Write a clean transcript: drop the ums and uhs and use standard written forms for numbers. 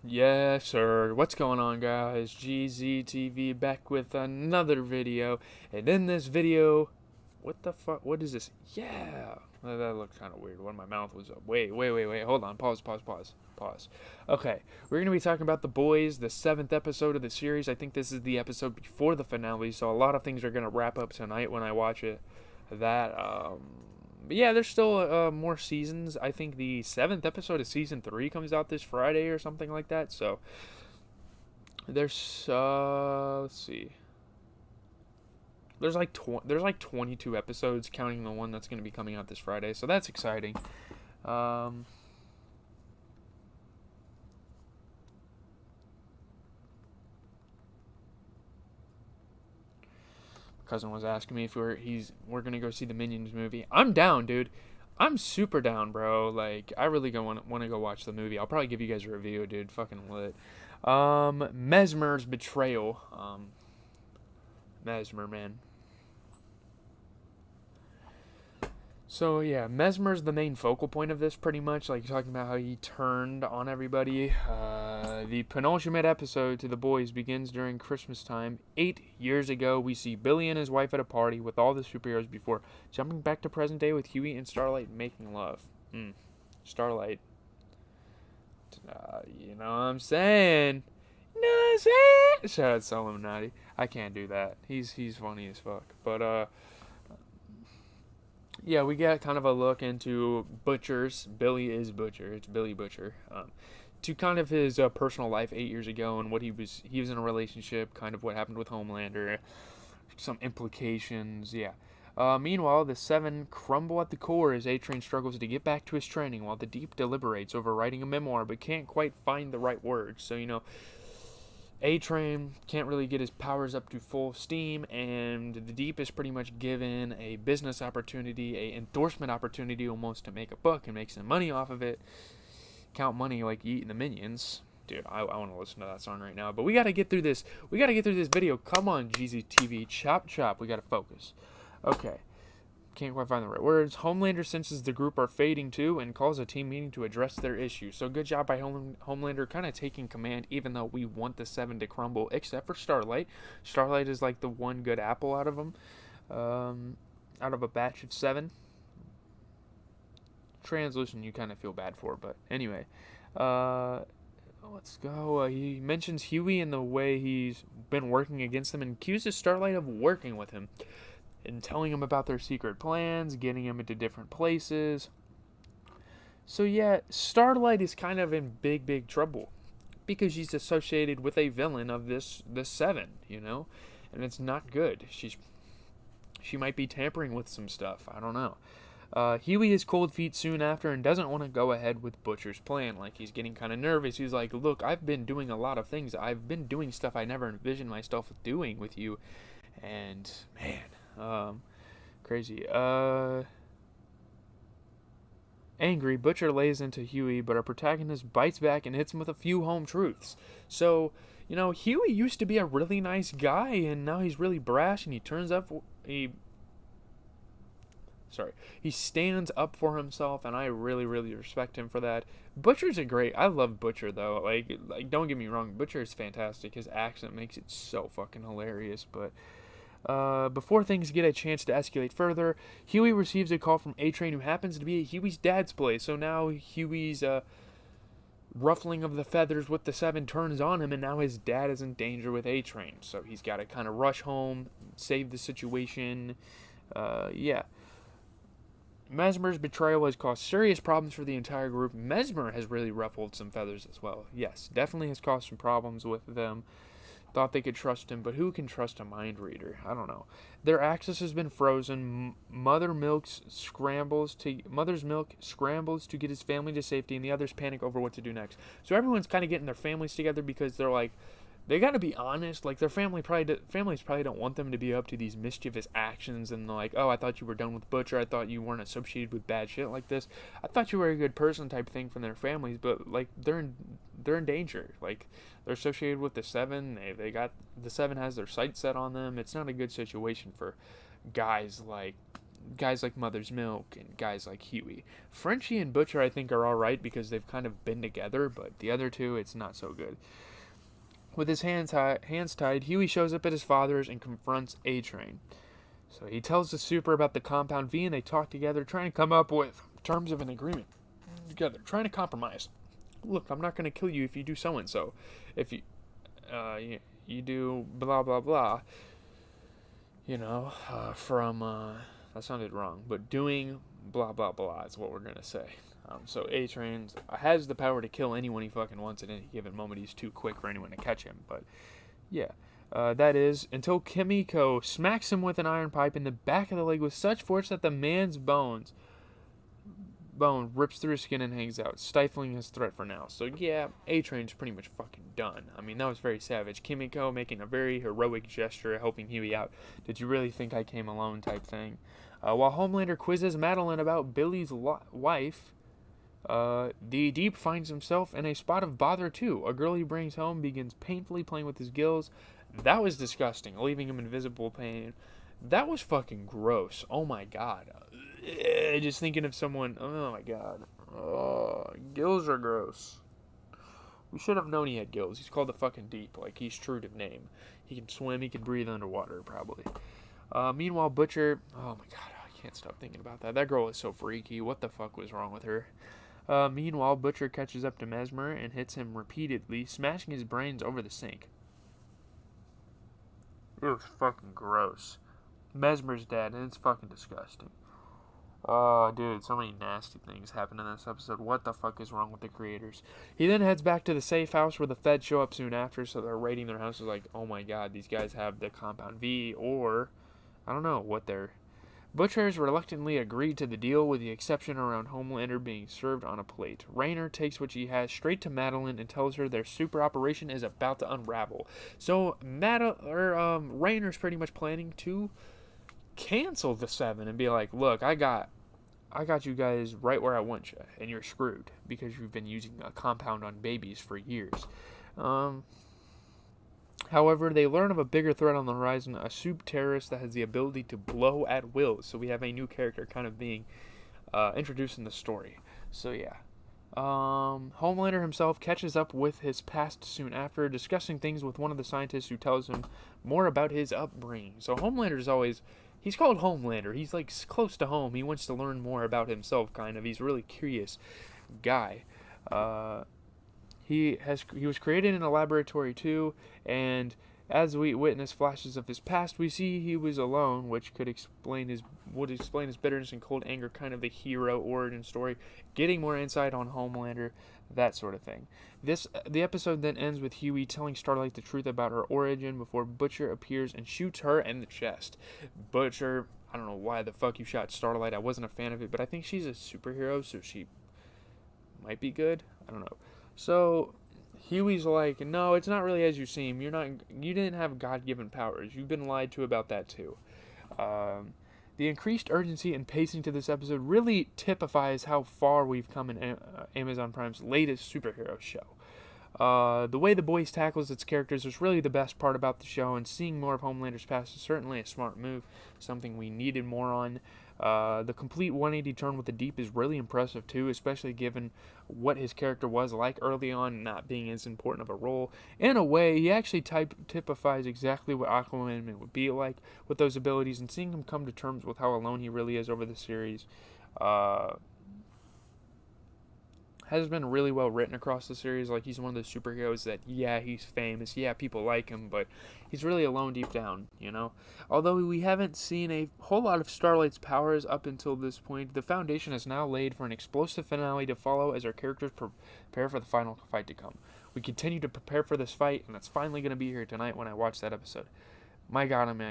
Yes, sir. What's going on, guys? GZTV back with another video. And in this video, what the fuck? What is this? Yeah. That looked kind of weird when my mouth was up. Wait. Hold on. Pause. Okay. We're going to be talking about The Boys, the 7th episode of the series. I think this is the episode before the finale, so a lot of things are going to wrap up tonight when I watch it. But yeah, there's still more seasons. I think the 7th episode of season 3 comes out this Friday or something like that. So there's let's see. There's like 22 episodes counting the one that's going to be coming out this Friday. So that's exciting. Um Cousin was asking me if we're gonna go see the Minions movie. I'm down, dude. I'm super down, bro. Like, I really want to go watch the movie. I'll probably give you guys a review, dude. Fucking lit. Mesmer's betrayal. Mesmer, man. So yeah, Mesmer's the main focal point of this, pretty much. Like talking about how he turned on everybody. The penultimate episode to The Boys begins during Christmas time. 8 years ago, we see Billy and his wife at a party with all the superheroes before jumping back to present day with Huey and Starlight making love. Starlight. You know what I'm saying? You know what I'm saying? Shout out to Illuminati. I can't do that. He's funny as fuck. But yeah, we get kind of a look into Butcher's. Billy is Butcher. It's Billy Butcher. To kind of his personal life 8 years ago and what he was in a relationship, kind of what happened with Homelander, some implications. Yeah. Meanwhile, the Seven crumble at the core as A-Train struggles to get back to his training, while the Deep deliberates over writing a memoir but can't quite find the right words. So A-Train can't really get his powers up to full steam, and the Deep is pretty much given a business opportunity, a endorsement opportunity almost to make a book and make some money off of it. Count money like eating the minions. Dude, I want to listen to that song right now. But we got to get through this. We got to get through this video. Come on, GZTV. Chop. We got to focus. Okay. Can't quite find the right words. Homelander senses the group are fading too and calls a team meeting to address their issue. So good job by Homelander kind of taking command, even though we want the Seven to crumble, except for Starlight. Starlight is like the one good apple out of them. Out of a batch of 7. Translucent you kind of feel bad for, but anyway. Let's go. He mentions Huey and the way he's been working against them and accuses Starlight of working with him and telling him about their secret plans, getting him into different places. So yeah, Starlight is kind of in big trouble because she's associated with a villain of this 7, and it's not good. She might be tampering with some stuff. I don't know. Huey is cold feet soon after and doesn't want to go ahead with Butcher's plan. Like, he's getting kind of nervous. He's like, look, I've been doing a lot of things. I've been doing stuff I never envisioned myself doing with you. And, man, crazy. Angry, Butcher lays into Huey, but our protagonist bites back and hits him with a few home truths. So, Huey used to be a really nice guy, and now he's really brash, and he stands up for himself, and I really respect him for that. Butcher's I love Butcher, though. Like, don't get me wrong, Butcher is fantastic. His accent makes it so fucking hilarious, but before things get a chance to escalate further, Huey receives a call from A-Train, who happens to be at Huey's dad's place. So now Huey's ruffling of the feathers with the 7 turns on him, and now his dad is in danger with A-Train. So he's got to kind of rush home, save the situation. Yeah. Mesmer's betrayal has caused serious problems for the entire group. Mesmer has really ruffled some feathers as well. Yes, definitely has caused some problems with them. Thought they could trust him, but who can trust a mind reader? I don't know. Their access has been frozen. Mother's milk scrambles to get his family to safety, and the others panic over what to do next. So everyone's kind of getting their families together because they're like, they got to be honest. Like, their families probably don't want them to be up to these mischievous actions, and they're like, oh, I thought you were done with Butcher. I thought you weren't associated with bad shit like this. I thought you were a good person type thing from their families, but like they're in danger. Like, they're associated with the 7. They got the 7 has their sights set on them. It's not a good situation for guys like guys like Mother's Milk and guys like Huey. Frenchie and Butcher, I think, are alright because they've kind of been together, but the other two, it's not so good. With his hands tied, Huey shows up at his father's and confronts A-Train. So he tells the super about the Compound V, and they talk together, trying to come up with terms of an agreement together, trying to compromise. Look, I'm not going to kill you if you do so-and-so. If you do blah, blah, blah. That sounded wrong, but doing blah, blah, blah is what we're going to say. So A-Train has the power to kill anyone he fucking wants at any given moment. He's too quick for anyone to catch him, but yeah. That is, until Kimiko smacks him with an iron pipe in the back of the leg with such force that the man's bone rips through his skin and hangs out, stifling his threat for now. So yeah, A-Train's pretty much fucking done. I mean, that was very savage. Kimiko making a very heroic gesture, helping Huey out. Did you really think I came alone type thing? While Homelander quizzes Madeline about Billy's wife, the Deep finds himself in a spot of bother too. A girl he brings home begins painfully playing with his gills. That was disgusting, leaving him in visible pain. That was fucking gross. Oh my god. Just thinking of someone. Oh my god. Gills are gross. We should have known he had gills. He's called the fucking Deep. Like, he's true to name. He can swim. He can breathe underwater, probably. Meanwhile, Butcher. Oh my god. I can't stop thinking about that. That girl is so freaky. What the fuck was wrong with her? Meanwhile, Butcher catches up to Mesmer and hits him repeatedly, smashing his brains over the sink. It was fucking gross. Mesmer's dead, and it's fucking disgusting. Oh, dude, so many nasty things happen in this episode. What the fuck is wrong with the creators? He then heads back to the safe house where the feds show up soon after, so they're raiding their houses like, oh my god, these guys have the Compound V, or I don't know what they're... Butchers reluctantly agreed to the deal, with the exception around Homelander being served on a plate. Raynor takes what she has straight to Madeline and tells her their super operation is about to unravel. So Raynor's pretty much planning to cancel the 7 and be like, look, I got you guys right where I want you, and you're screwed because you've been using a compound on babies for years. However, they learn of a bigger threat on the horizon, a soup terrorist that has the ability to blow at will. So we have a new character kind of being introduced in the story. So yeah. Homelander himself catches up with his past soon after, discussing things with one of the scientists who tells him more about his upbringing. So Homelander's always... He's called Homelander. He's like close to home. He wants to learn more about himself, kind of. He's a really curious guy. He was created in a laboratory too, and as we witness flashes of his past, we see he was alone, which would explain his bitterness and cold anger, kind of the hero origin story, getting more insight on Homelander, that sort of thing. The episode then ends with Huey telling Starlight the truth about her origin before Butcher appears and shoots her in the chest. Butcher, I don't know why the fuck you shot Starlight. I wasn't a fan of it, but I think she's a superhero, so she might be good. I don't know. So Huey's like, no, it's not really as you seem. You didn't have God-given powers. You've been lied to about that too. The increased urgency and pacing to this episode really typifies how far we've come in Amazon Prime's latest superhero show. The way The Boys tackles its characters is really the best part about the show, and seeing more of Homelander's past is certainly a smart move, something we needed more on. The complete 180 turn with the Deep is really impressive too, especially given what his character was like early on, not being as important of a role. In a way, he actually typifies exactly what Aquaman would be like with those abilities, and seeing him come to terms with how alone he really is over the series has been really well written across the series. Like, he's one of those superheroes that, yeah, he's famous, yeah, people like him, but he's really alone deep down, you know? Although we haven't seen a whole lot of Starlight's powers up until this point, the foundation is now laid for an explosive finale to follow as our characters prepare for the final fight to come. We continue to prepare for this fight, and it's finally going to be here tonight when I watch that episode. My god, I'm